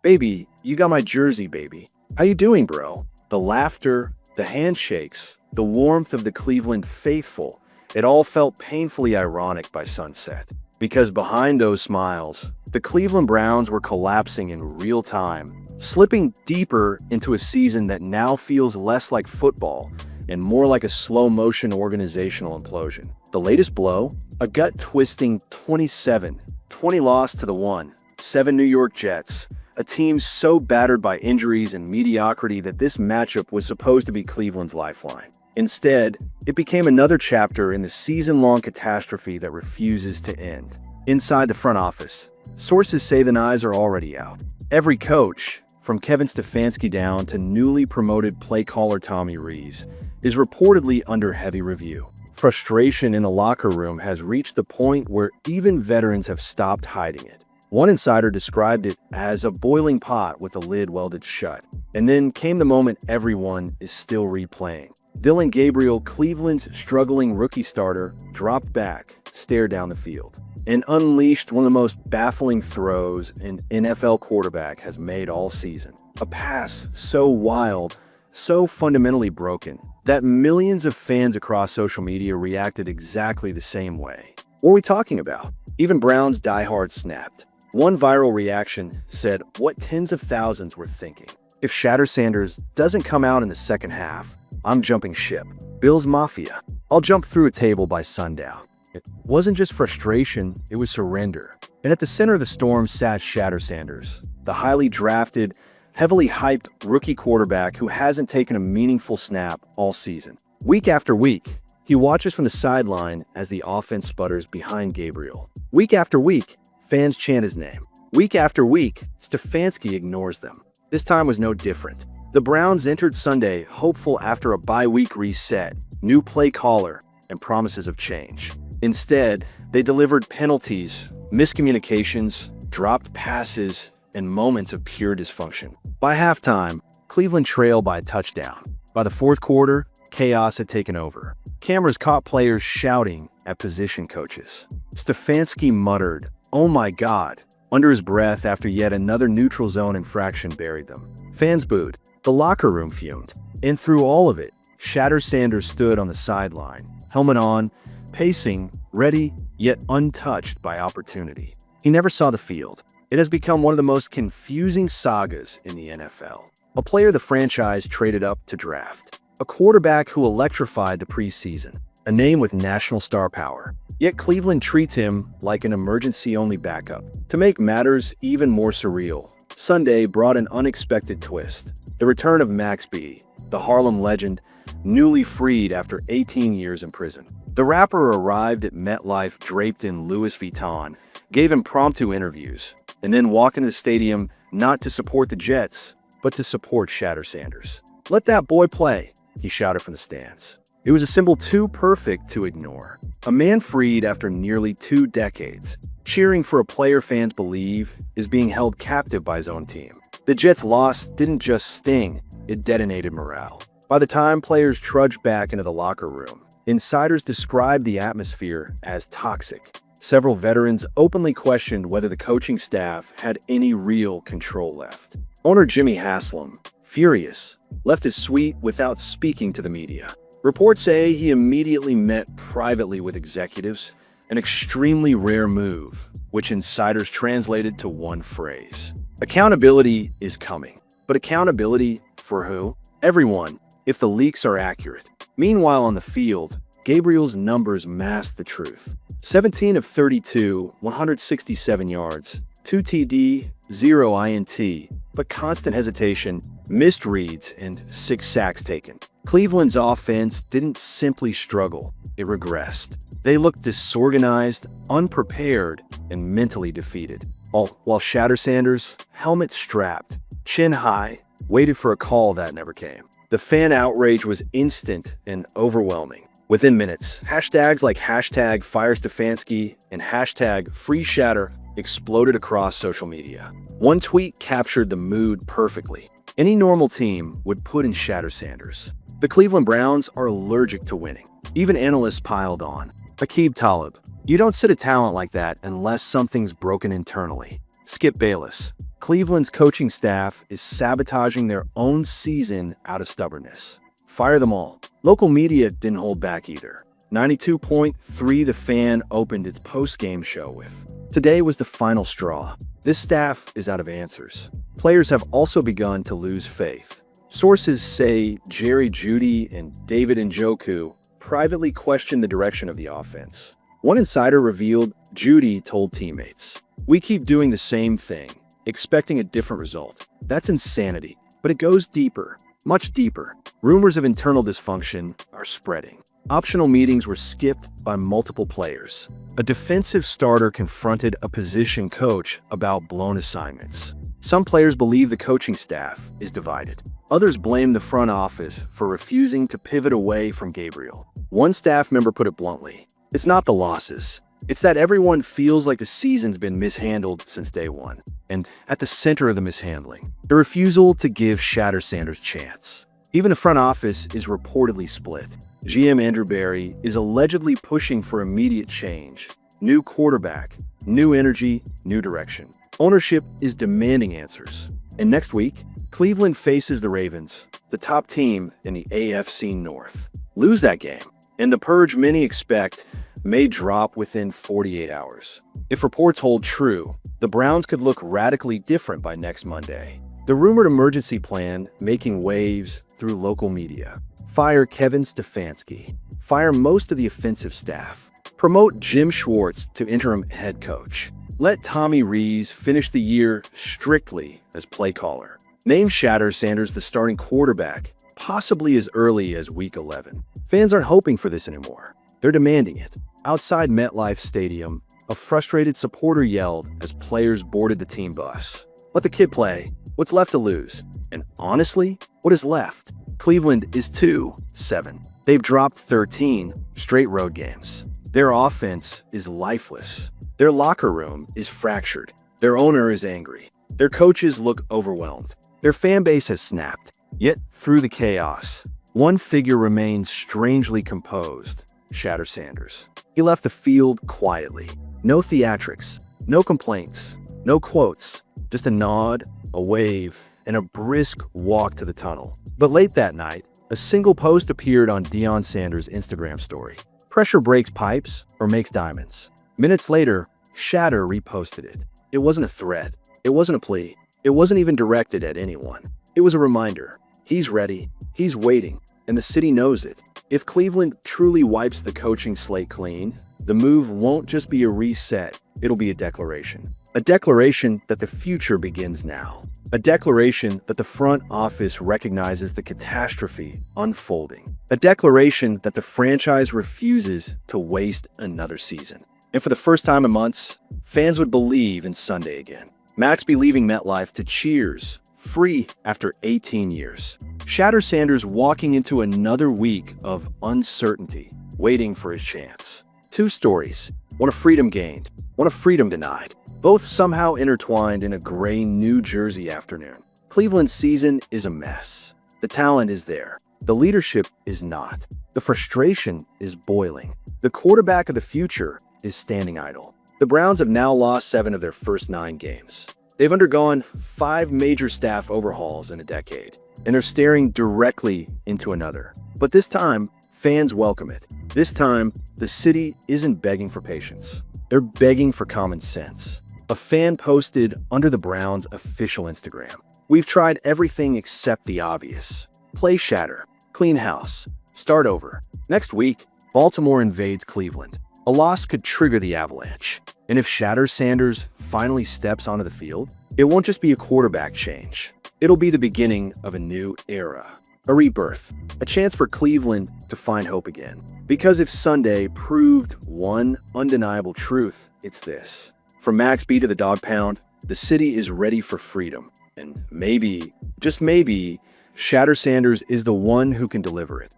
Baby, you got my jersey, baby. How you doing, bro? The laughter, the handshakes, the warmth of the Cleveland faithful, it all felt painfully ironic by sunset. Because behind those smiles, the Cleveland Browns were collapsing in real time, slipping deeper into a season that now feels less like football and more like a slow-motion organizational implosion. The latest blow? A gut-twisting 27-20 loss to the 1-7 New York Jets, a team so battered by injuries and mediocrity that this matchup was supposed to be Cleveland's lifeline. Instead, it became another chapter in the season-long catastrophe that refuses to end. Inside the front office, sources say the knives are already out. Every coach, from Kevin Stefanski down to newly promoted play caller Tommy Rees, is reportedly under heavy review. Frustration in the locker room has reached the point where even veterans have stopped hiding it. One insider described it as a boiling pot with the lid welded shut. And then came the moment everyone is still replaying. Dillon Gabriel, Cleveland's struggling rookie starter, dropped back, stared down the field, and unleashed one of the most baffling throws an NFL quarterback has made all season. A pass so wild, so fundamentally broken, that millions of fans across social media reacted exactly the same way. What are we talking about? Even Browns diehards snapped. One viral reaction said what tens of thousands were thinking. If Shedeur Sanders doesn't come out in the second half, I'm jumping ship. Bills Mafia. I'll jump through a table by sundown. It wasn't just frustration, it was surrender. And at the center of the storm sat Shedeur Sanders, the highly drafted, heavily hyped rookie quarterback who hasn't taken a meaningful snap all season. Week after week, he watches from the sideline as the offense sputters behind Gabriel. Week after week, fans chant his name. Week after week, Stefanski ignores them. This time was no different. The Browns entered Sunday hopeful after a bye-week reset, new play caller, and promises of change. Instead, they delivered penalties, miscommunications, dropped passes, and moments of pure dysfunction. By halftime, Cleveland trailed by a touchdown. By the fourth quarter, chaos had taken over. Cameras caught players shouting at position coaches. Stefanski muttered, "Oh my God," under his breath after yet another neutral zone infraction buried them. Fans booed. The locker room fumed. And through all of it, Shedeur Sanders stood on the sideline, helmet on, pacing, ready, yet untouched by opportunity. He never saw the field. It has become one of the most confusing sagas in the NFL. A player the franchise traded up to draft. A quarterback who electrified the preseason. A name with national star power. Yet Cleveland treats him like an emergency-only backup. To make matters even more surreal, Sunday brought an unexpected twist. The return of Max B, the Harlem legend, newly freed after 18 years in prison. The rapper arrived at MetLife draped in Louis Vuitton, gave impromptu interviews, and then walked into the stadium not to support the Jets, but to support Shedeur Sanders. "Let that boy play," he shouted from the stands. It was a symbol too perfect to ignore. A man freed after nearly 2 decades, cheering for a player fans believe is being held captive by his own team. The Jets' loss didn't just sting, it detonated morale. By the time players trudged back into the locker room, insiders described the atmosphere as toxic. Several veterans openly questioned whether the coaching staff had any real control left. Owner Jimmy Haslam, furious, left his suite without speaking to the media. Reports say he immediately met privately with executives, an extremely rare move, which insiders translated to one phrase. Accountability is coming. But accountability for who? Everyone, if the leaks are accurate. Meanwhile on the field, Gabriel's numbers masked the truth. 17 of 32, 167 yards, 2 TD, 0 INT, but constant hesitation, missed reads, and 6 sacks taken. Cleveland's offense didn't simply struggle, it regressed. They looked disorganized, unprepared, and mentally defeated. While Shedeur Sanders, helmet strapped, chin high, waited for a call that never came. The fan outrage was instant and overwhelming. Within minutes, hashtags like #FireStefanski and #FreeShedeur exploded across social media. One tweet captured the mood perfectly. Any normal team would put in Shedeur Sanders. The Cleveland Browns are allergic to winning. Even analysts piled on. Aqib Talib, you don't sit a talent like that unless something's broken internally. Skip Bayless, Cleveland's coaching staff is sabotaging their own season out of stubbornness. Fire them all. Local media didn't hold back either. 92.3 The Fan opened its post-game show with, "Today was the final straw. This staff is out of answers." Players have also begun to lose faith. Sources say Jerry Jeudy and David Njoku privately questioned the direction of the offense. One insider revealed Jeudy told teammates, "We keep doing the same thing, expecting a different result." That's insanity, but it goes deeper, much deeper. Rumors of internal dysfunction are spreading. Optional meetings were skipped by multiple players. A defensive starter confronted a position coach about blown assignments. Some players believe the coaching staff is divided. Others blame the front office for refusing to pivot away from Gabriel. One staff member put it bluntly, "It's not the losses. It's that everyone feels like the season's been mishandled since day one." And at the center of the mishandling, the refusal to give Shedeur Sanders a chance. Even the front office is reportedly split. GM Andrew Berry is allegedly pushing for immediate change. New quarterback, new energy, new direction. Ownership is demanding answers. And next week, Cleveland faces the Ravens, the top team in the AFC North. Lose that game, and the purge many expect may drop within 48 hours. If reports hold true, the Browns could look radically different by next Monday. The rumored emergency plan making waves through local media. Fire Kevin Stefanski. Fire most of the offensive staff. Promote Jim Schwartz to interim head coach. Let Tommy Rees finish the year strictly as play caller. Name Shedeur Sanders the starting quarterback, possibly as early as Week 11. Fans aren't hoping for this anymore. They're demanding it. Outside MetLife Stadium, a frustrated supporter yelled as players boarded the team bus. "Let the kid play. What's left to lose?" And honestly, what is left? Cleveland is 2-7. They've dropped 13 straight road games. Their offense is lifeless. Their locker room is fractured. Their owner is angry. Their coaches look overwhelmed. Their fan base has snapped. Yet, through the chaos, one figure remains strangely composed: Shedeur Sanders. He left the field quietly. No theatrics, no complaints, no quotes, just a nod, a wave, and a brisk walk to the tunnel. But late that night, a single post appeared on Deion Sanders' Instagram story. "Pressure breaks pipes or makes diamonds." Minutes later, Shedeur reposted it. It wasn't a threat. It wasn't a plea. It wasn't even directed at anyone. It was a reminder. He's ready. He's waiting. And the city knows it. If Cleveland truly wipes the coaching slate clean, the move won't just be a reset. It'll be a declaration. A declaration that the future begins now. A declaration that the front office recognizes the catastrophe unfolding. A declaration that the franchise refuses to waste another season. And for the first time in months, fans would believe in Sunday again. Max be leaving MetLife to cheers, free after 18 years. Shedeur Sanders walking into another week of uncertainty, waiting for his chance. Two stories, one of freedom gained, one of freedom denied. Both somehow intertwined in a gray New Jersey afternoon. Cleveland's season is a mess. The talent is there. The leadership is not. The frustration is boiling. The quarterback of the future is standing idle. The Browns have now lost 7 of their first 9 games. They've undergone 5 major staff overhauls in a decade, and are staring directly into another. But this time, fans welcome it. This time, the city isn't begging for patience. They're begging for common sense. A fan posted under the Browns' official Instagram, "We've tried everything except the obvious. Play Shedeur, clean house, start over." Next week, Baltimore invades Cleveland. A loss could trigger the avalanche. And if Shedeur Sanders finally steps onto the field, it won't just be a quarterback change. It'll be the beginning of a new era. A rebirth. A chance for Cleveland to find hope again. Because if Sunday proved one undeniable truth, it's this. From Max B to the Dog Pound, the city is ready for freedom. And maybe, just maybe, Shedeur Sanders is the one who can deliver it.